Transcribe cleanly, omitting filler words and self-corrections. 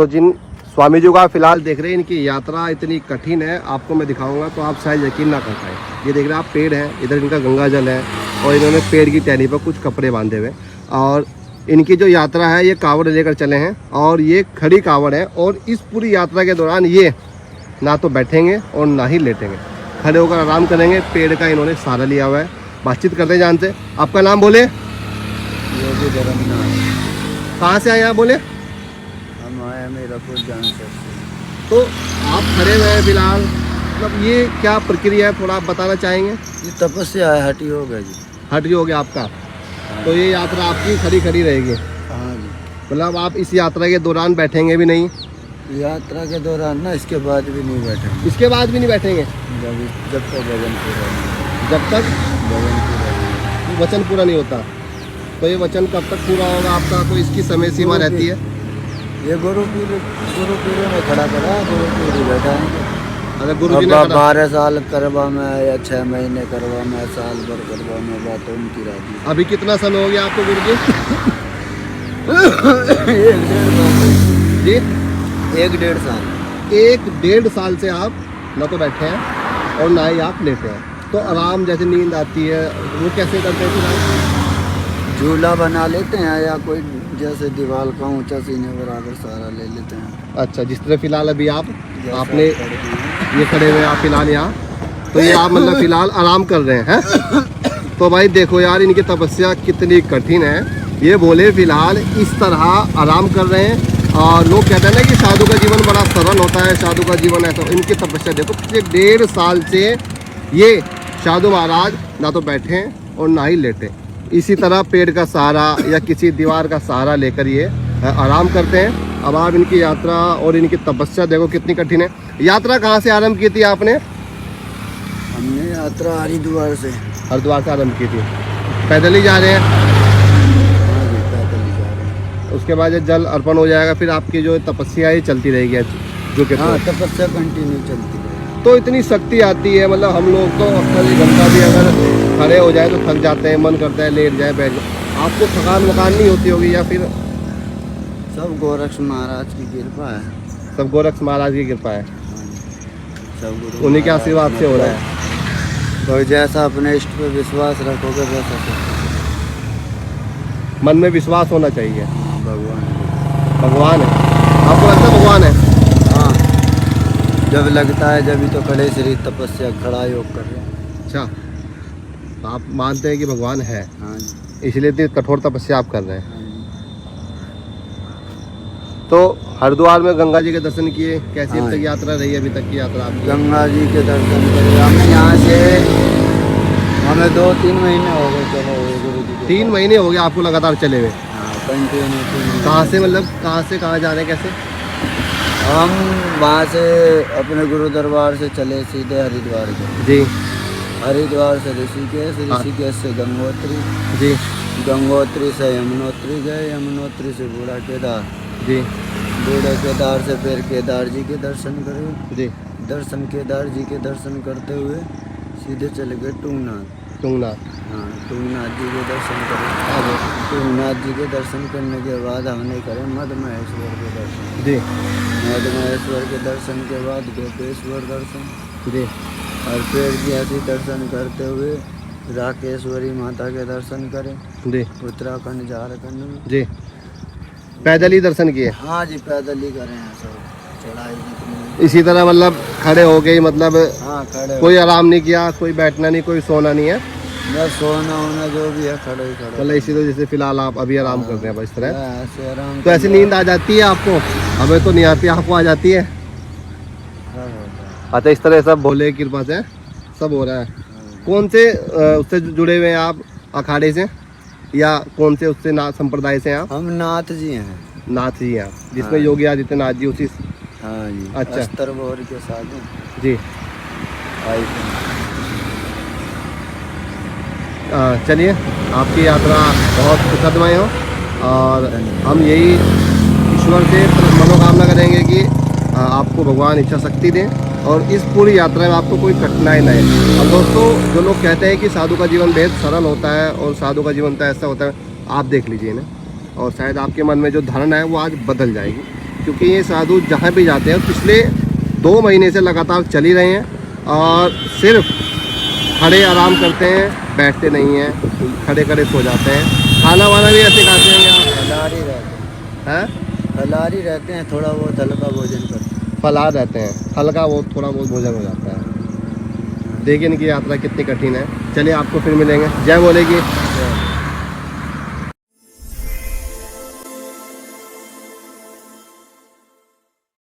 तो जिन स्वामी जी को आप फिलहाल देख रहे हैं, इनकी यात्रा इतनी कठिन है, आपको मैं दिखाऊंगा तो आप शायद यकीन ना कर पाए। ये देख रहे हैं आप, पेड़ है, इधर इनका गंगा जल है और इन्होंने पेड़ की टहनी पर कुछ कपड़े बांधे हुए। और इनकी जो यात्रा है ये कावड़ लेकर चले हैं और ये खड़ी कावड़ है। और इस पूरी यात्रा के दौरान ये ना तो बैठेंगे और ना ही लेटेंगे, खड़े होकर आराम करेंगे। पेड़ का इन्होंने सहारा लिया हुआ है। बातचीत करते हैं, जानते। आपका नाम बोले? कहाँ से आए आप बोले? हम आए मीरापुर जान से। तो आप खड़े हुए हैं फिलहाल, मतलब ये क्या प्रक्रिया है, थोड़ा आप बताना चाहेंगे? ये तपस्या है, हटी हो गया जी। हट ही हो गया आपका, तो ये यात्रा आपकी खड़ी खड़ी रहेगी। हाँ जी। मतलब आप इस यात्रा के दौरान बैठेंगे भी नहीं? यात्रा के दौरान ना, इसके बाद भी नहीं बैठेंगे। इसके बाद भी नहीं बैठेंगे जब तक वजन पूरा नहीं, जब तक वजन पूरा नहीं। वचन पूरा नहीं होता। तो ये वचन कब तक पूरा होगा आपका? तो इसकी समय सीमा रहती है? ये गुरुपीर में खड़ा करा, गुरुपीर ही बैठा है। अगर गुरु जी ने 12 साल करवा में या 6 महीने करवा में, साल भर करवा में, बात उनकी रहती। अभी कितना समय हो गया आपको गुरु जी? 1-1.5 साल। 1-1.5 साल से आप ना तो बैठे हैं और ना ही आप लेटे हैं। तो आराम जैसे नींद आती है वो कैसे करते हैं फिर आप? झूला बना लेते हैं या कोई जैसे दीवार का ऊंचा सीने बराबर सारा ले लेते हैं। अच्छा, जिस तरह फिलहाल अभी जैसा आपने ये खड़े हुए आप फिलहाल यहाँ, तो ये आप मतलब फिलहाल आराम कर रहे हैं? तो भाई देखो यार, इनकी तपस्या कितनी कठिन है। ये बोले फिलहाल इस तरह आराम कर रहे हैं। और लोग कहते हैं ना कि साधु का जीवन बड़ा सरल होता है, साधु का जीवन ऐसा। इनकी तपस्या देखो, पिछले 1.5 साल से ये साधु महाराज ना तो बैठे हैं और ना ही लेटे, इसी तरह पेड़ का सहारा या किसी दीवार का सहारा लेकर ये आराम करते हैं। अब आप इनकी यात्रा और इनकी तपस्या देखो कितनी कठिन है। यात्रा कहाँ से आरंभ की थी आपने? हमने यात्रा हरिद्वार से। हरिद्वार से आरंभ की थी। पैदल ही जा रहे हैं? हाँ जी, पैदल ही जा रहे हैं। उसके बाद जब जल अर्पण हो जाएगा फिर आपकी जो तपस्या है चलती रहेगी, जो कि हाँ, तपस्या कंटिन्यू चलती है। तो इतनी शक्ति आती है। मतलब हम लोग तो अक्सर घंटा भी अगर खड़े हो जाए तो थक जाते हैं, मन करता है लेट जाए, बैठ जाए। आपको थकान वकान नहीं होती होगी या फिर? सब गोरक्ष महाराज की कृपा है। सब गोरक्ष महाराज की कृपा है, सब गुरु उन्हीं के आशीर्वाद से हो रहा है। तो जैसा अपने इष्ट पे विश्वास रखोगे वैसा मन में विश्वास होना चाहिए। भगवान। भगवान है, आपको लगता है भगवान है? हाँ, जब लगता है जब ही तो खड़े शरीर तपस्या खड़ा योग कर रहे हैं। अच्छा, तो आप मानते हैं कि भगवान है, हाँ जी। इसलिए इतनी कठोर तपस्या आप कर रहे हैं। हाँ जी। तो हरिद्वार में गंगा जी के दर्शन किए, कैसी हाँ। अब तक यात्रा रही? अभी तक की यात्रा आपकी? गंगा जी के दर्शन करे हमें यहाँ से। हमें 2-3 महीने हो गए चलो गुरु जी के 3 महीने हो गए आपको लगातार चले हुए? हाँ, कंटिन्यू। कहाँ से, मतलब कहाँ से कहाँ जा रहे हैं, कैसे? हम वहाँ से अपने गुरु दरबार से चले सीधे हरिद्वार के। जी। हरिद्वार से ऋषिकेश, हाँ। ऋषिकेश से गंगोत्री, जी। गंगोत्री से यमुनोत्री गए, यमुनोत्री से बूढ़ा केदार, जी। बूढ़े केदार से फिर केदार जी के दर्शन करे। जी। दर्शन केदार जी के दर्शन करते हुए सीधे चले गए टुंगनाथ। तुंगनाथ। हाँ, टुंगनाथ जी के दर्शन करे। टुंगनाथ जी के दर्शन करने के बाद हमने करे मद महेश्वर के दर्शन। जी। मद महेश्वर के दर्शन के बाद गोपेश्वर दर्शन। जी। और फिर जी ऐसे दर्शन करते हुए राकेश्वरी माता के दर्शन करें। जी। उत्तराखंड झारखंड में। जी। पैदल ही दर्शन किए? हाँ जी, पैदल ही करें हैं सब, चढ़ाई जितनी। इसी तरह मतलब खड़े हो गए, मतलब हाँ, खड़े कोई आराम नहीं किया, कोई बैठना नहीं, कोई सोना नहीं है? बस सोना होना जो भी है खड़े ही खड़े। मतलब इसी तरह जैसे फिलहाल आप अभी आराम कर रहे हैं, बस इस तरह। ऐसे आराम। तो ऐसी नींद आ जाती है आपको? हमें तो नहीं आती, आपको आ जाती है? अच्छा, इस तरह सब भोले की कृपा से सब हो रहा है। कौन से उससे जुड़े हुए हैं आप, अखाड़े से या कौन से उससे नाथ संप्रदाय से हैं आप? हम नाथ जी हैं। नाथ जी हैं आप, जिसमें हाँ। योगी आदित्यनाथ जी उसी? हाँ जी। अच्छा। अस्तर बोर के साथ हैं। जी। आई थे। चलिए, आपकी यात्रा बहुत सुखदमय हो और हम यही ईश्वर से मनोकामना करेंगे कि आपको भगवान इच्छा शक्ति दें और इस पूरी यात्रा में आपको कोई कठिनाई न आए। और दोस्तों, जो लोग कहते हैं कि साधु का जीवन बेहद सरल होता है और साधु का जीवन तो ऐसा होता है, आप देख लीजिए ना, और शायद आपके मन में जो धारणा है वो आज बदल जाएगी। क्योंकि ये साधु जहाँ भी जाते हैं पिछले 2 महीने से लगातार चल ही रहे हैं और सिर्फ खड़े आराम करते हैं, बैठते नहीं हैं, खड़े खड़े सो जाते हैं। खाना वाना भी ऐसे खाते हैं आप? फलाहारी रहते हैं, हैं फलाहारी रहते हैं, थोड़ा बहुत हल्का भोजन करते हैं। फलाहार रहते हैं, हल्का वो थोड़ा बहुत भोजन हो जाता है। देखिए इनकी यात्रा कितनी कठिन है। चलिए आपको फिर मिलेंगे। जय बोलेगी।